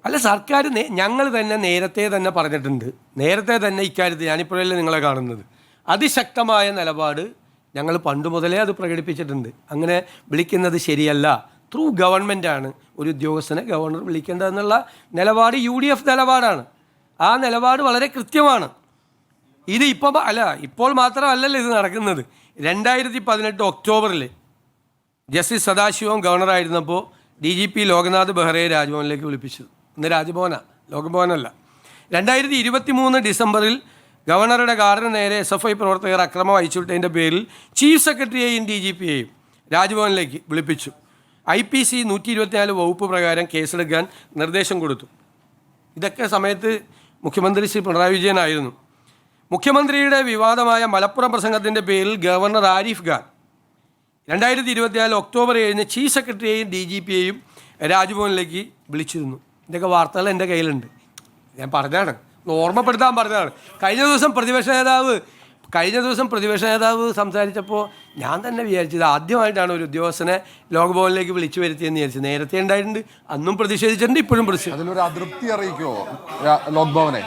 അല്ല, സർക്കാർ ഞങ്ങൾ തന്നെ നേരത്തെ തന്നെ പറഞ്ഞിട്ടുണ്ട്. നേരത്തെ തന്നെ ഇക്കാര്യത്തിൽ ഞാനിപ്പോഴല്ലേ നിങ്ങളെ കാണുന്നത്, അതിശക്തമായ നിലപാട് ഞങ്ങൾ പണ്ട് മുതലേ അത് പ്രകടിപ്പിച്ചിട്ടുണ്ട്. അങ്ങനെ വിളിക്കുന്നത് ശരിയല്ല. ത്രൂ ഗവൺമെൻറ്റാണ് ഒരു ഉദ്യോഗസ്ഥനെ ഗവർണർ വിളിക്കേണ്ടതെന്നുള്ള നിലപാട് UDF നിലപാടാണ്. ആ നിലപാട് വളരെ കൃത്യമാണ്. ഇത് ഇപ്പോൾ മാത്രമല്ലല്ലോ ഇത് നടക്കുന്നത്. 2018 ഒക്ടോബറിൽ ജസ്റ്റിസ് സദാശിവം ഗവർണറായിരുന്നപ്പോൾ DGP ലോക്നാഥ് ബെഹ്റയെ രാജ്ഭവനിലേക്ക് വിളിപ്പിച്ചത്. ഇന്ന് രാജ്ഭവനാണ്, ലോകഭവനല്ല. 2023 ഡിസംബറിൽ ഗവർണറുടെ കാറിന് നേരെ SFI പ്രവർത്തകർ അക്രമം അയച്ചുവിട്ടതിൻ്റെ പേരിൽ ചീഫ് സെക്രട്ടറിയെയും DGPയെയും രാജ്ഭവനിലേക്ക് വിളിപ്പിച്ചു. IPC 124 വകുപ്പ് പ്രകാരം കേസെടുക്കാൻ നിർദ്ദേശം കൊടുത്തു. ഇതൊക്കെ സമയത്ത് മുഖ്യമന്ത്രി ശ്രീ പിണറായി വിജയനായിരുന്നു. മുഖ്യമന്ത്രിയുടെ വിവാദമായ മലപ്പുറം പ്രസംഗത്തിൻ്റെ പേരിൽ governor Arif Khan 2024 October 7 chief സെക്രട്ടറിയെയും DGPയെയും രാജ്ഭവനിലേക്ക് വിളിച്ചിരുന്നു. ഇതൊക്കെ വാർത്തകൾ എൻ്റെ കയ്യിലുണ്ട്. ഞാൻ പറഞ്ഞതാണ്, ഓർമ്മപ്പെടുത്താൻ പറഞ്ഞതാണ്. കഴിഞ്ഞ ദിവസം പ്രതിപക്ഷ നേതാവ് സംസാരിച്ചപ്പോൾ ഞാൻ തന്നെ വിചാരിച്ചത് ആദ്യമായിട്ടാണ് ഒരു ഉദ്യോഗസ്ഥനെ ലോക്ഭവനിലേക്ക് വിളിച്ചു വരുത്തിയെന്ന് വിചാരിച്ചത്. നേരത്തെ ഉണ്ടായിട്ടുണ്ട്, അന്നും പ്രതിഷേധിച്ചിട്ടുണ്ട്, ഇപ്പോഴും പ്രതിഷേധിച്ചു. അതിലൊരു അതൃപ്തി അറിയിക്കുമോ ലോക്ഭവനെ?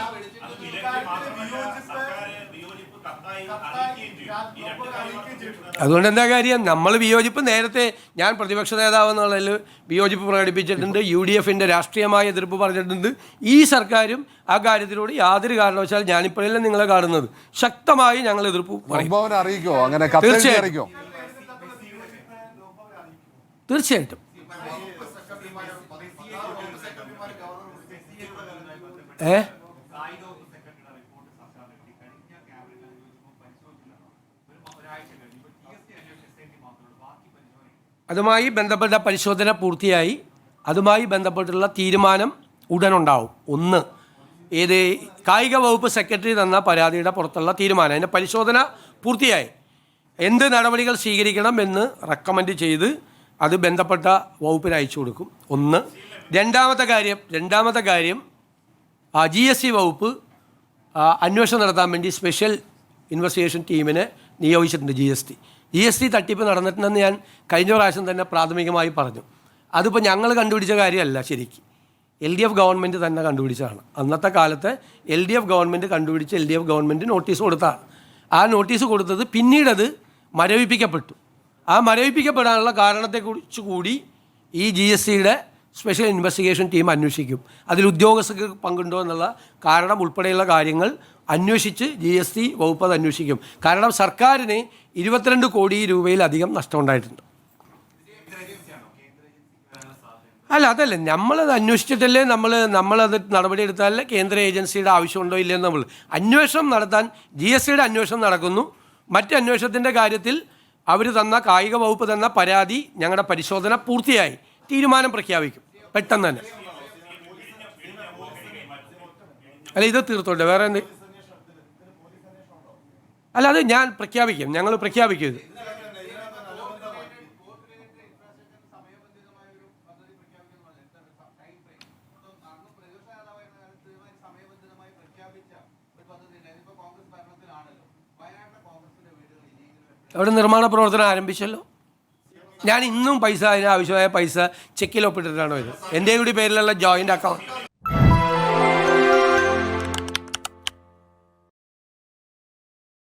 അതുകൊണ്ട് എന്താ കാര്യം? നമ്മൾ വിയോജിപ്പ് നേരത്തെ ഞാൻ പ്രതിപക്ഷ നേതാവ് എന്നുള്ളതിൽ വിയോജിപ്പ് പ്രകടിപ്പിച്ചിട്ടുണ്ട്. UDFൻ്റെ രാഷ്ട്രീയമായ എതിർപ്പ് പറഞ്ഞിട്ടുണ്ട്. ഈ സർക്കാരും ആ കാര്യത്തിലൂടെ യാതൊരു കാരണവശാൽ ഞാനിപ്പോഴെല്ലാം നിങ്ങളെ കാണുന്നത് ശക്തമായി ഞങ്ങൾ എതിർപ്പ് തീർച്ചയായിട്ടും. അതുമായി ബന്ധപ്പെട്ട പരിശോധന പൂർത്തിയായി. അതുമായി ബന്ധപ്പെട്ടുള്ള തീരുമാനം ഉടനുണ്ടാവും. ഒന്ന്, കായിക വകുപ്പ് സെക്രട്ടറി തന്ന പരാതിയുടെ പുറത്തുള്ള തീരുമാനം, അതിൻ്റെ പരിശോധന പൂർത്തിയായി. എന്ത് നടപടികൾ സ്വീകരിക്കണം എന്ന് റെക്കമെൻഡ് ചെയ്ത് അത് ബന്ധപ്പെട്ട വകുപ്പിന് അയച്ചു കൊടുക്കും. ഒന്ന്. രണ്ടാമത്തെ കാര്യം GST വകുപ്പ് അന്വേഷണം നടത്താൻ വേണ്ടി സ്പെഷ്യൽ ഇൻവെസ്റ്റിഗേഷൻ ടീമിനെ നിയോഗിച്ചിട്ടുണ്ട്. GST തട്ടിപ്പ് നടന്നിട്ടുണ്ടെന്ന് ഞാൻ കഴിഞ്ഞ പ്രാവശ്യം തന്നെ പ്രാഥമികമായി പറഞ്ഞു. അതിപ്പോൾ ഞങ്ങൾ കണ്ടുപിടിച്ച കാര്യമല്ല, ശരിക്കും LDF ഗവൺമെൻറ് തന്നെ കണ്ടുപിടിച്ചതാണ്. അന്നത്തെ കാലത്ത് LDF ഗവൺമെൻറ് കണ്ടുപിടിച്ച് LDF ഗവൺമെൻറ് നോട്ടീസ് കൊടുത്താണ്. ആ നോട്ടീസ് കൊടുത്തത് പിന്നീടത് മരവിപ്പിക്കപ്പെട്ടു. ആ മരവിപ്പിക്കപ്പെടാനുള്ള കാരണത്തെക്കുറിച്ച് കൂടി ഈ GSTയുടെ സ്പെഷ്യൽ ഇൻവെസ്റ്റിഗേഷൻ ടീം അന്വേഷിക്കും. അതിൽ ഉദ്യോഗസ്ഥർക്ക് പങ്കുണ്ടോ എന്നുള്ള കാരണം ഉൾപ്പെടെയുള്ള കാര്യങ്ങൾ അന്വേഷിച്ച് GST വകുപ്പ് അത് അന്വേഷിക്കും. കാരണം സർക്കാരിന് 22 കോടി രൂപയിലധികം നഷ്ടമുണ്ടായിട്ടുണ്ട്. അതല്ല, നമ്മളത് അന്വേഷിച്ചിട്ടല്ലേ നമ്മളത് നടപടിയെടുത്താലേ കേന്ദ്ര ഏജൻസിയുടെ ആവശ്യമുണ്ടോ ഇല്ലയെന്ന് നമ്മൾ അന്വേഷണം നടത്താൻ GSTയുടെ അന്വേഷണം നടക്കുന്നു. മറ്റ് അന്വേഷണത്തിൻ്റെ കാര്യത്തിൽ അവർ തന്ന കായിക വകുപ്പ് തന്ന പരാതി ഞങ്ങളുടെ പരിശോധന പൂർത്തിയായി, തീരുമാനം പ്രഖ്യാപിക്കും പെട്ടെന്ന് തന്നെ. ഇത് തീർത്തോട്ടെ, വേറെ എന്ത്? അത് ഞാൻ പ്രഖ്യാപിക്കും, ഞങ്ങൾ പ്രഖ്യാപിക്കും ഇത്. അവിടെ നിർമ്മാണ പ്രവർത്തനം ആരംഭിച്ചല്ലോ. ഞാൻ ഇന്നും അതിന് ആവശ്യമായ പൈസ ചെക്കിൽ ഒപ്പിട്ടിട്ടാണോ ഇത്? എൻ്റെ കൂടി പേരിലുള്ള ജോയിൻ്റ് അക്കൗണ്ട്